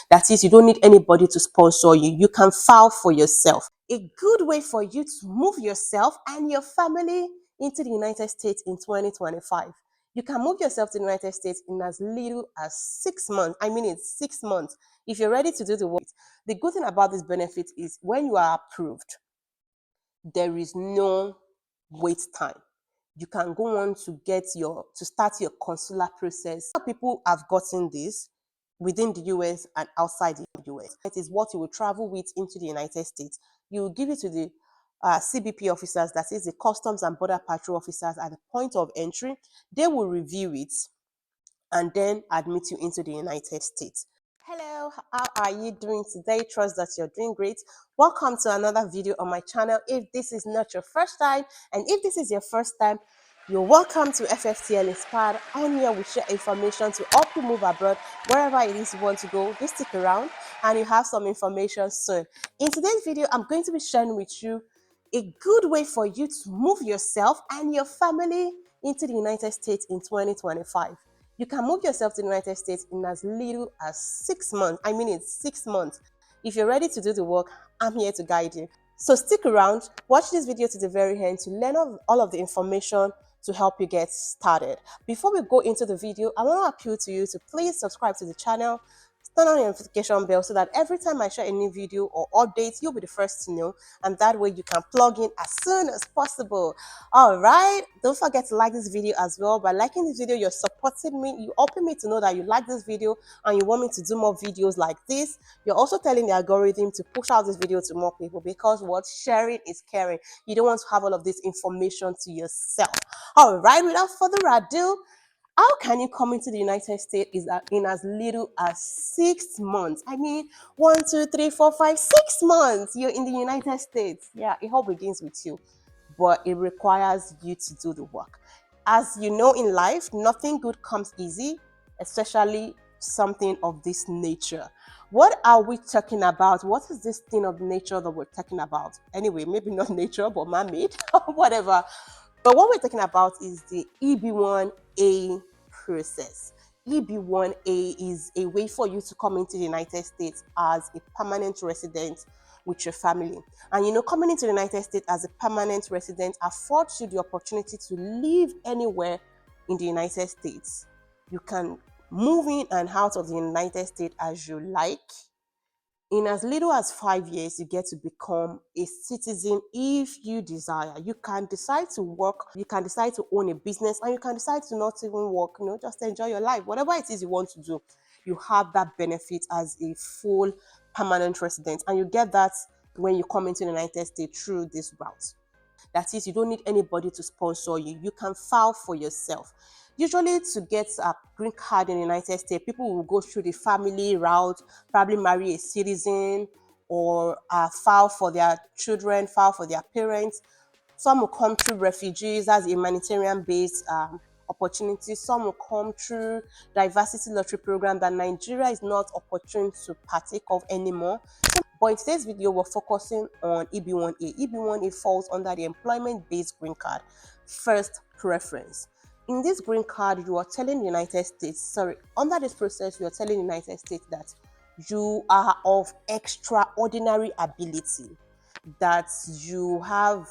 That is, you don't need anybody to sponsor you. You can file for yourself. A good way for you to move yourself and your family into the United States in 2025. You can move yourself to the United States in as little as 6 months. I mean, it's 6 months. If you're ready to do the work, the good thing about this benefit is when you are approved, there is no wait time. You can go on to start your consular process. People have gotten this within the US and outside the US. It is what you will travel with into the United States. You will give it to the CBP officers, that is the Customs and Border Patrol officers at the point of entry. They will review it and then admit you into the United States. Hello, how are you doing today? Trust that you're doing great. Welcome to another video on my channel. If this is not your first time, and if this is your first time, you're welcome to FFTL Inspired. On here we share information to help you move abroad wherever it is you want to go. Do stick around and you have some information soon. In today's video, I'm going to be sharing with you a good way for you to move yourself and your family into the United States in 2025. You can move yourself to the United States in as little as 6 months. I mean, it's 6 months. If you're ready to do the work, I'm here to guide you. So stick around, watch this video to the very end to learn all of the information to help you get started. Before we go into the video, I want to appeal to you to please subscribe to the channel, turn on your notification bell so that every time I share a new video or update, you'll be the first to know, and that way you can plug in as soon as possible. All right, don't forget to like this video as well. By liking this video, you're supporting me, you helping me to know that you like this video and you want me to do more videos like this. You're also telling the algorithm to push out this video to more people, because what sharing is caring. You don't want to have all of this information to yourself. All right, without further ado, how can you come into the United States in as little as 6 months? I mean, 1, 2, 3, 4, 5, 6 months. You're in the United States. Yeah, it all begins with you, but it requires you to do the work. As you know, in life, nothing good comes easy, especially something of this nature. What are we talking about? What is this thing of nature that we're talking about? Anyway, maybe not nature, but man-made, whatever. But what we're talking about is the EB1A process. EB1A is a way for you to come into the United States as a permanent resident with your family. And you know, coming into the United States as a permanent resident affords you the opportunity to live anywhere in the United States. You can move in and out of the United States as you like. In as little as 5 years, you get to become a citizen if you desire. You can decide to work, you can decide to own a business, and you can decide to not even work, just enjoy your life. Whatever it is you want to do, you have that benefit as a full permanent resident. And you get that when you come into the United States through this route. That is, you don't need anybody to sponsor you. You can file for yourself. Usually, to get a green card in the United States, people will go through the family route, probably marry a citizen, or file for their children, file for their parents. Some will come through refugees as a humanitarian-based opportunity. Some will come through diversity lottery program that Nigeria is not opportune to partake of anymore. But in today's video, we're focusing on EB1A. EB1A falls under the employment-based green card, first preference. In this green card, you are telling the United States, under this process, you are telling the United States that you are of extraordinary ability, that you have,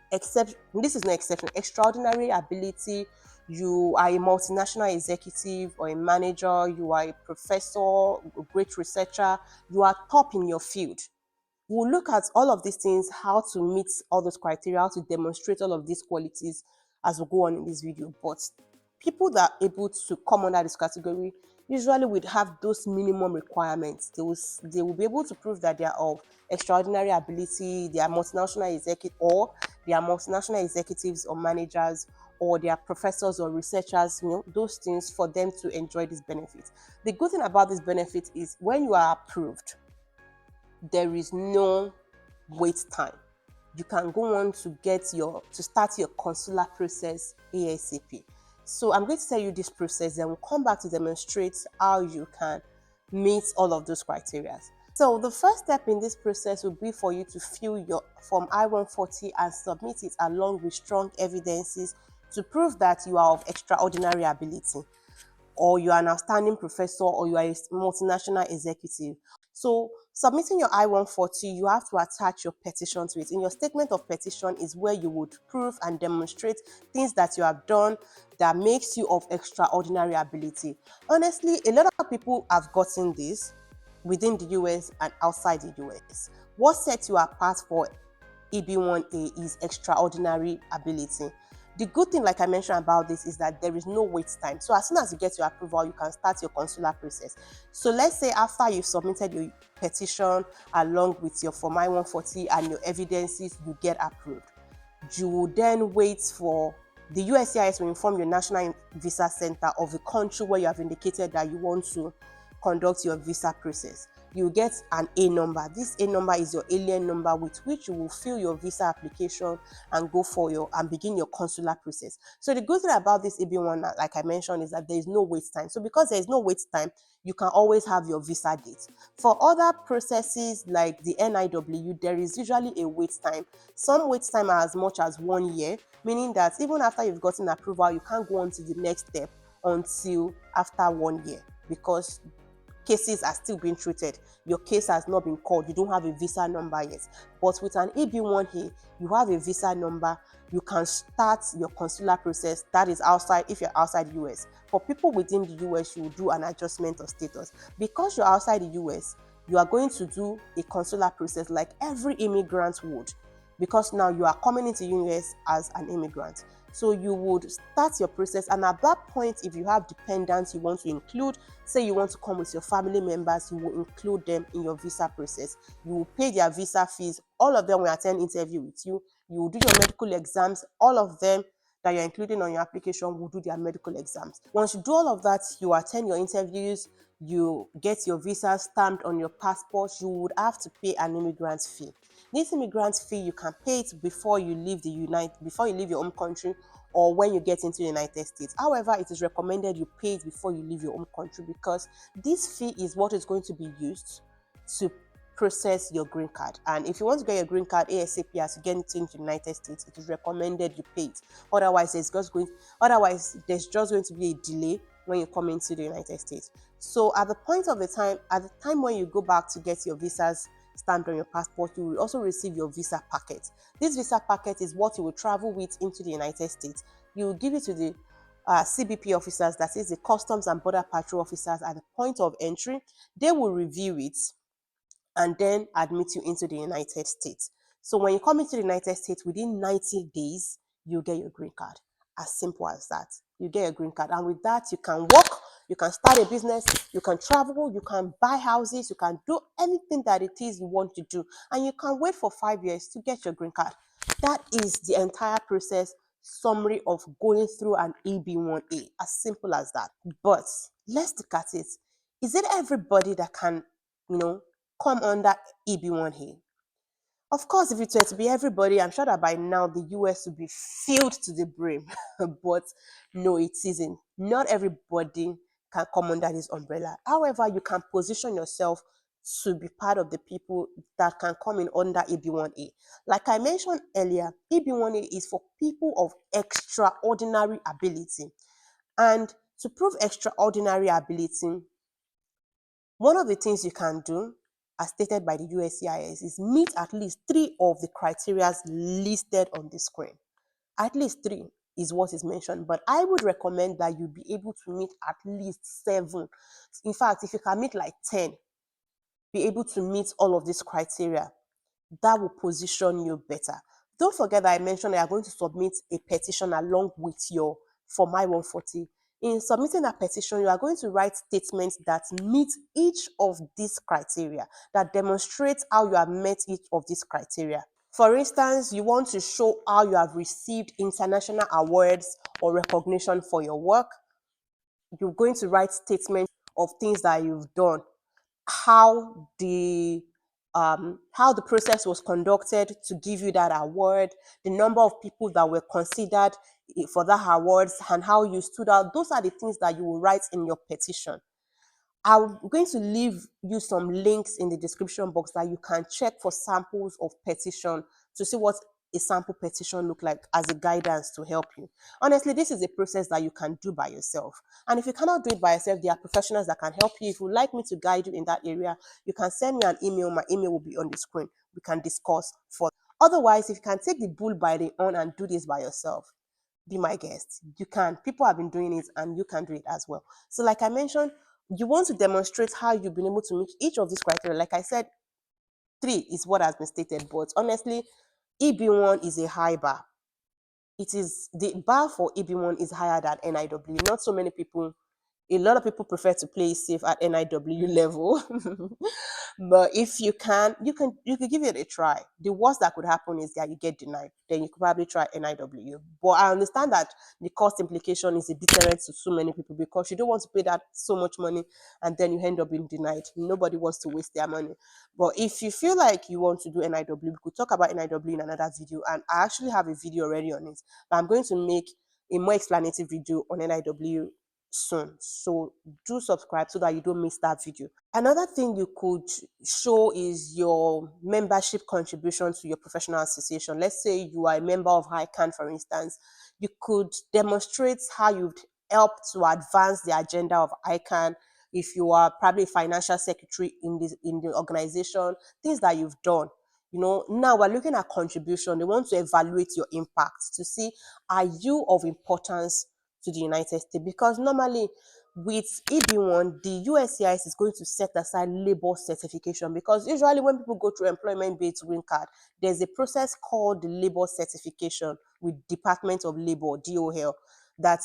this is no exception, extraordinary ability. You are a multinational executive or a manager, you are a professor, a great researcher, you are top in your field. We'll look at all of these things, how to meet all those criteria, how to demonstrate all of these qualities as we go on in this video. But people that are able to come under this category usually would have those minimum requirements. They will be able to prove that they are of extraordinary ability, they are multinational executive, or they are multinational executives or managers, or they are professors or researchers, those things for them to enjoy this benefit. The good thing about this benefit is when you are approved, there is no wait time. You can go on to start your consular process ASAP. So I'm going to tell you this process, then we'll come back to demonstrate how you can meet all of those criteria. So the first step in this process will be for you to fill your Form I-140 and submit it along with strong evidences to prove that you are of extraordinary ability. or you are an outstanding professor, or you are a multinational executive. So submitting your I-140, you have to attach your petition to it. In your statement of petition is where you would prove and demonstrate things that you have done that makes you of extraordinary ability. Honestly, a lot of people have gotten this within the US and outside the US. What sets you apart for EB1A is extraordinary ability. The good thing, like I mentioned about this, is that there is no wait time. So as soon as you get your approval, you can start your consular process. So let's say after you've submitted your petition along with your Form I-140 and your evidences, you get approved. You will then wait for the USCIS will inform your National Visa Center of the country where you have indicated that you want to conduct your visa process. You get an A number. This A number is your alien number with which you will fill your visa application and go for and begin your consular process. So the good thing about this EB1, like I mentioned, is that there is no wait time. So because there is no wait time, you can always have your visa date. For other processes like the NIW, there is usually a wait time. Some wait time are as much as 1 year, meaning that even after you've gotten approval, you can't go on to the next step until after 1 year, because cases are still being treated. Your case has not been called. You don't have a visa number yet. But with an EB1 here, you have a visa number. You can start your consular process. That is outside, if you're outside the US. For people within the US, you will do an adjustment of status. Because you're outside the US, you are going to do a consular process like every immigrant would, because now you are coming into the US as an immigrant. So you would start your process, and at that point, if you have dependents you want to include, say you want to come with your family members, you will include them in your visa process. You will pay their visa fees. All of them will attend interview with you. You will do your medical exams. All of them that you're including on your application will do their medical exams. Once you do all of that, you attend your interviews, you get your visa stamped on your passport, you would have to pay an immigrant fee. This immigrant fee, you can pay it before you leave before you leave your home country, or when you get into the United States. However, it is recommended you pay it before you leave your home country, because this fee is what is going to be used to process your green card. And if you want to get your green card ASAP as you get into the United States, it is recommended you pay it. Otherwise, there's just going to be a delay when you come into the United States. So at the time when you go back to get your visas stamped on your passport, you will also receive your visa packet. This visa packet is what you will travel with into the United States. You will give it to the CBP officers, that is the Customs and Border Patrol officers, at the point of entry. They will review it and then admit you into the United States. So when you come into the United States, within 90 days, you get your green card. As simple as that. You get a green card. And with that, you can work, you can start a business, you can travel, you can buy houses, you can do anything that it is you want to do. And you can wait for 5 years to get your green card. That is the entire process summary of going through an EB1A. As simple as that. But let's look at it. Is it everybody that can, come under EB1A? Of course, if it were to be everybody, I'm sure that by now the US would be filled to the brim. But no, it isn't. Not everybody can come under this umbrella. However, you can position yourself to be part of the people that can come in under EB1A. Like I mentioned earlier, EB1A is for people of extraordinary ability. And to prove extraordinary ability, one of the things you can do, as stated by the USCIS, is meet at least 3 of the criteria listed on the screen. At least 3 is what is mentioned, but I would recommend that you be able to meet at least 7. In fact, if you can meet like 10, be able to meet all of these criteria, that will position you better. Don't forget that I mentioned that you are going to submit a petition along with your Form I-140. In submitting a petition, you are going to write statements that meet each of these criteria, that demonstrate how you have met each of these criteria. For instance, you want to show how you have received international awards or recognition for your work. You're going to write statements of things that you've done, how the process was conducted to give you that award, the number of people that were considered for that awards, and how you stood out. Those are the things that you will write in your petition. I'm going to leave you some links in the description box that you can check for samples of petition to see what a sample petition look like as a guidance to help you? Honestly, this is a process that you can do by yourself. And if you cannot do it by yourself, there are professionals that can help you. If you'd like me to guide you in that area, you can send me an email. My email will be on the screen. We can discuss further. Otherwise, if you can take the bull by the horn and do this by yourself, be my guest. You can. People have been doing it and you can do it as well. So, like I mentioned, you want to demonstrate how you've been able to meet each of these criteria. Like I said, three is what has been stated, but honestly, EB1 is a high bar. It is the bar for EB1 is higher than NIW. Not so many people, a lot of people prefer to play safe at NIW level. But if you can give it a try. The worst that could happen is that you get denied. Then you could probably try NIW. But I understand that the cost implication is a deterrent to so many people because you don't want to pay that so much money and then you end up being denied. Nobody wants to waste their money. But if you feel like you want to do NIW, we could talk about NIW in another video. And I actually have a video already on it. But I'm going to make a more explanatory video on NIW soon. So do subscribe so that you don't miss that video. Another thing you could show is your membership contribution to your professional association. Let's say you are a member of ICANN, for instance. You could demonstrate how you've helped to advance the agenda of ICANN. If you are probably a financial secretary in the organization, things that you've done. Now we're looking at contribution. They want to evaluate your impact to see, are you of importance to the United States? Because normally with EB1, the USCIS is going to set aside labor certification, because usually when people go through employment-based green card, there's a process called the labor certification with Department of Labor, DOL, that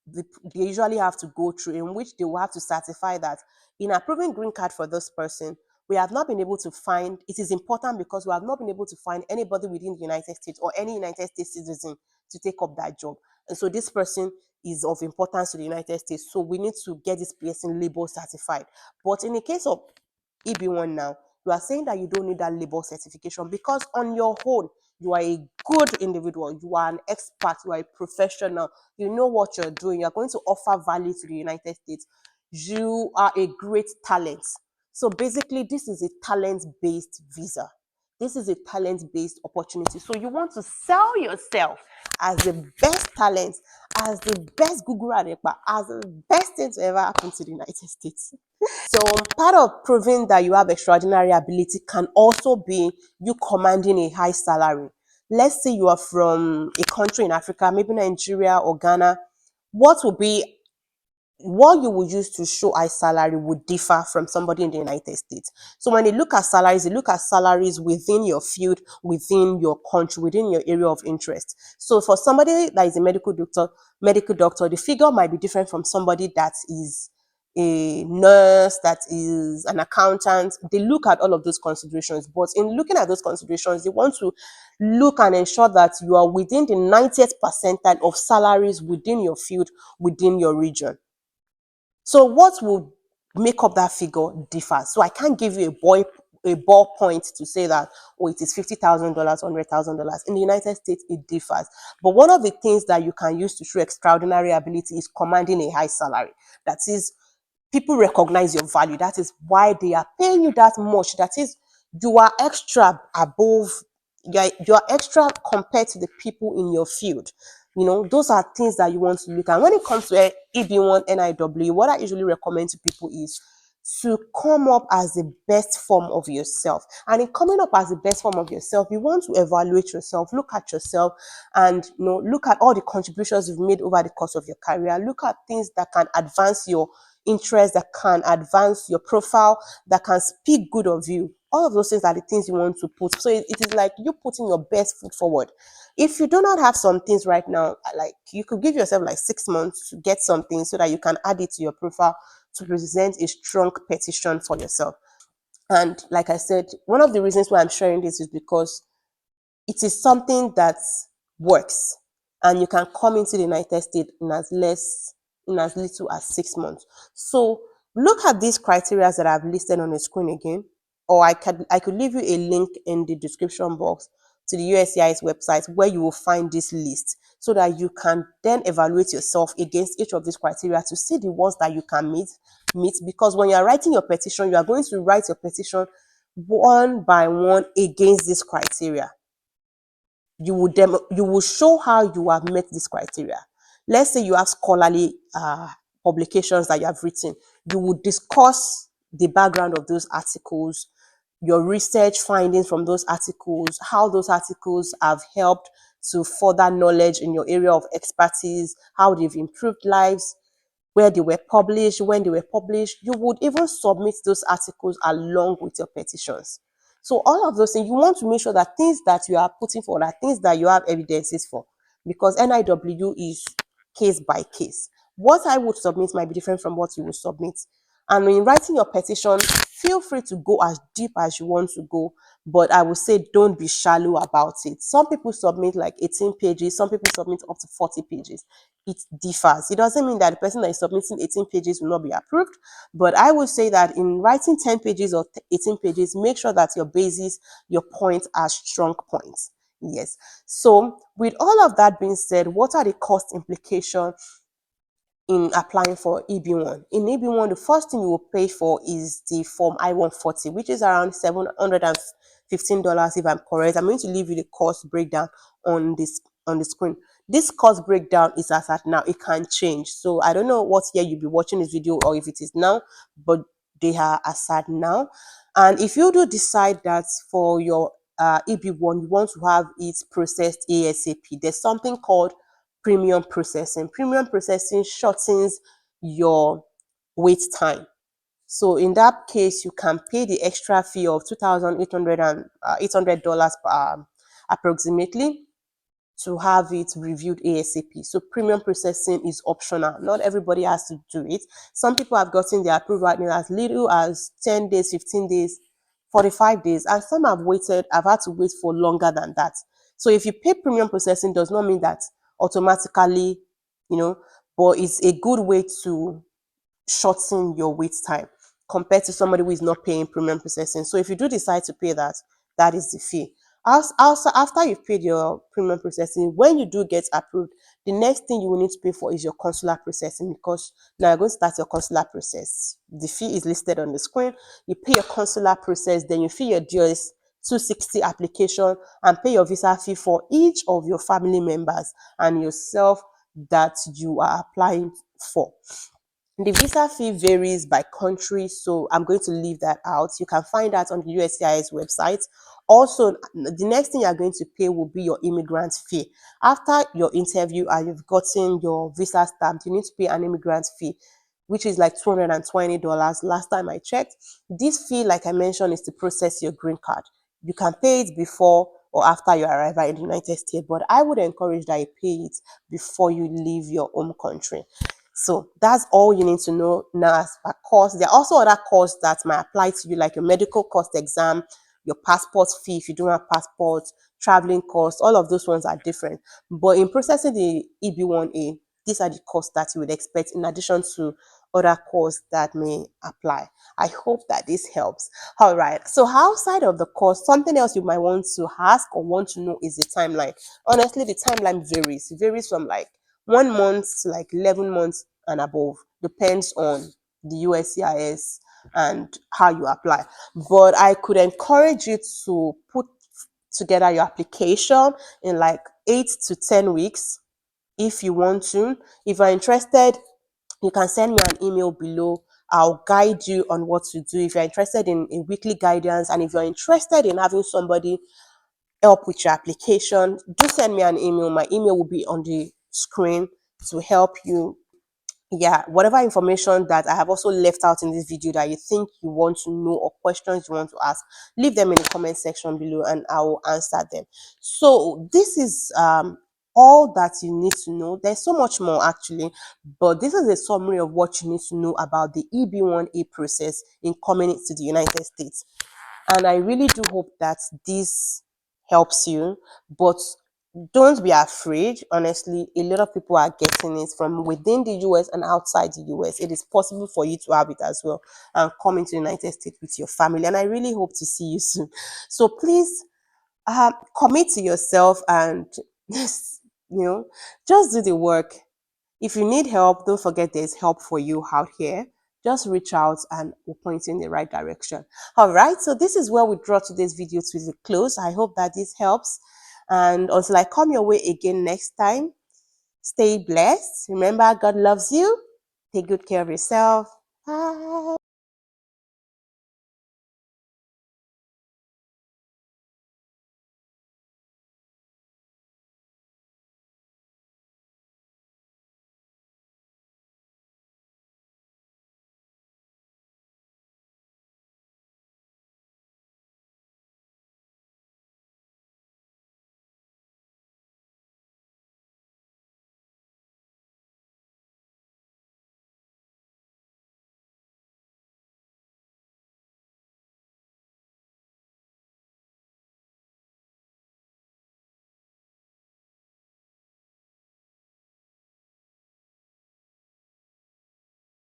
they usually have to go through, in which they will have to certify that in approving green card for this person, we have not been able to find, it is important because we have not been able to find anybody within the United States or any United States citizen to take up that job. And so this person is of importance to the United States. So we need to get this person labor certified. But in the case of EB1 now, you are saying that you don't need that labor certification because on your own, you are a good individual. You are an expert. You are a professional. You know what you're doing. You're going to offer value to the United States. You are a great talent. So basically, this is a talent-based visa. This is a talent-based opportunity. So you want to sell yourself as the best talent, as the best Google Adepa, as the best thing to ever happen to the United States. So part of proving that you have extraordinary ability can also be you commanding a high salary. Let's say you are from a country in Africa, maybe Nigeria or Ghana. What you would use to show high salary would differ from somebody in the United States. So when they look at salaries, they look at salaries within your field, within your country, within your area of interest. So for somebody that is a medical doctor, the figure might be different from somebody that is a nurse, that is an accountant. They look at all of those considerations. But in looking at those considerations, they want to look and ensure that you are within the 90th percentile of salaries within your field, within your region. So what will make up that figure differs. So I can't give you a ball point to say that, oh, it is $50,000, $100,000. In the United States, it differs. But one of the things that you can use to show extraordinary ability is commanding a high salary. That is, people recognize your value. That is why they are paying you that much. That is, you are extra above, you are extra compared to the people in your field. Those are things that you want to look at. When it comes to EB1 NIW, what I usually recommend to people is to come up as the best form of yourself. And in coming up as the best form of yourself, you want to evaluate yourself, look at yourself, and look at all the contributions you've made over the course of your career. Look at things that can advance your interest, that can advance your profile, that can speak good of you. All of those things are the things you want to put. So it is like you putting your best foot forward. If you do not have some things right now, like you could give yourself like 6 months to get something so that you can add it to your profile to present a strong petition for yourself. And like I said, one of the reasons why I'm sharing this is because it is something that works, and you can come into the United States in as little as 6 months. So look at these criteria that I've listed on the screen again, or I could leave you a link in the description box to the USCIS website where you will find this list, so that you can then evaluate yourself against each of these criteria to see the ones that you can meet. Because when you are writing your petition, you are going to write your petition one by one against this criteria. you will show how you have met this criteria. Let's say you have scholarly publications that you have written. You will discuss the background of those articles, your research findings from those articles, how those articles have helped to further knowledge in your area of expertise, how they've improved lives, where they were published, when they were published. You would even submit those articles along with your petitions. So all of those things, you want to make sure that things that you are putting forward are things that you have evidences for, because NIW is case by case. What I would submit might be different from what you will submit. And in writing your petition, feel free to go as deep as you want to go, but I would say don't be shallow about it. Some people submit like 18 pages, some people submit up to 40 pages. It differs. It doesn't mean that the person that is submitting 18 pages will not be approved, but I would say that in writing 10 pages or 18 pages, make sure that your basis, your points are strong points. Yes. So with all of that being said, what are the cost implications in applying for EB1? In EB1, the first thing you will pay for is the form I-140, which is around $715 if I'm correct. I'm going to leave you the cost breakdown on the screen. This cost breakdown is as at now. It can change. So I don't know what year you'll be watching this video or if it is now, but they are as at now. And if you do decide that for your EB1, you want to have it processed ASAP, there's something called premium processing. Premium processing shortens your wait time. So in that case, you can pay the extra fee of $2,800 approximately to have it reviewed ASAP. So premium processing is optional. Not everybody has to do it. Some people have gotten their approval in as little as 10 days, 15 days, 45 days, and some have had to wait for longer than that. So if you pay premium processing, does not mean that automatically, but it's a good way to shorten your wait time compared to somebody who is not paying premium processing. So if you do decide to pay that, that is the fee. Also, after you've paid your premium processing, when you do get approved, the next thing you will need to pay for is your consular processing, because now you're going to start your consular process. The fee is listed on the screen. You pay your consular process, then you fill your DOS 260 application and pay your visa fee for each of your family members and yourself that you are applying for. The visa fee varies by country, so I'm going to leave that out. You can find that on the USCIS website. Also, the next thing you're going to pay will be your immigrant fee. After your interview and you've gotten your visa stamped, you need to pay an immigrant fee, which is like $220 last time I checked. This fee, like I mentioned, is to process your green card. You can pay it before or after your arrival in the United States, but I would encourage that you pay it before you leave your home country. So that's all you need to know now as per course. There are also other costs that might apply to you, like your medical cost exam, your passport fee if you don't have passport, traveling costs. All of those ones are different. But in processing the EB1A, these are the costs that you would expect in addition to other costs that may apply. I hope that this helps. All right. So outside of the cost, something else you might want to ask or want to know is the timeline. Honestly, the timeline varies. It varies from like 1 month to like 11 months and above. Depends on the USCIS and how you apply. But I could encourage you to put together your application in like 8 to 10 weeks if you want to. If you're interested, you can send me an email below. I'll guide you on what to do. If you're interested in weekly guidance, and if you're interested in having somebody help with your application, do send me an email. My email will be on the screen to help you. Yeah, whatever information that I have also left out in this video that you think you want to know or questions you want to ask, leave them in the comment section below and I will answer them. So this is all that you need to know. There's so much more actually, but this is a summary of what you need to know about the EB1A process in coming to the United States. And I really do hope that this helps you, but don't be afraid. Honestly, a lot of people are getting it from within the US and outside the US. It is possible for you to have it as well and come into the United States with your family. And I really hope to see you soon. So please commit to yourself and just do the work. If you need help, don't forget there's help for you out here. Just reach out and we'll point you in the right direction. All right, so this is where we draw today's video to the close. I hope that this helps. And until I come your way again next time, stay blessed. Remember, God loves you. Take good care of yourself. Bye.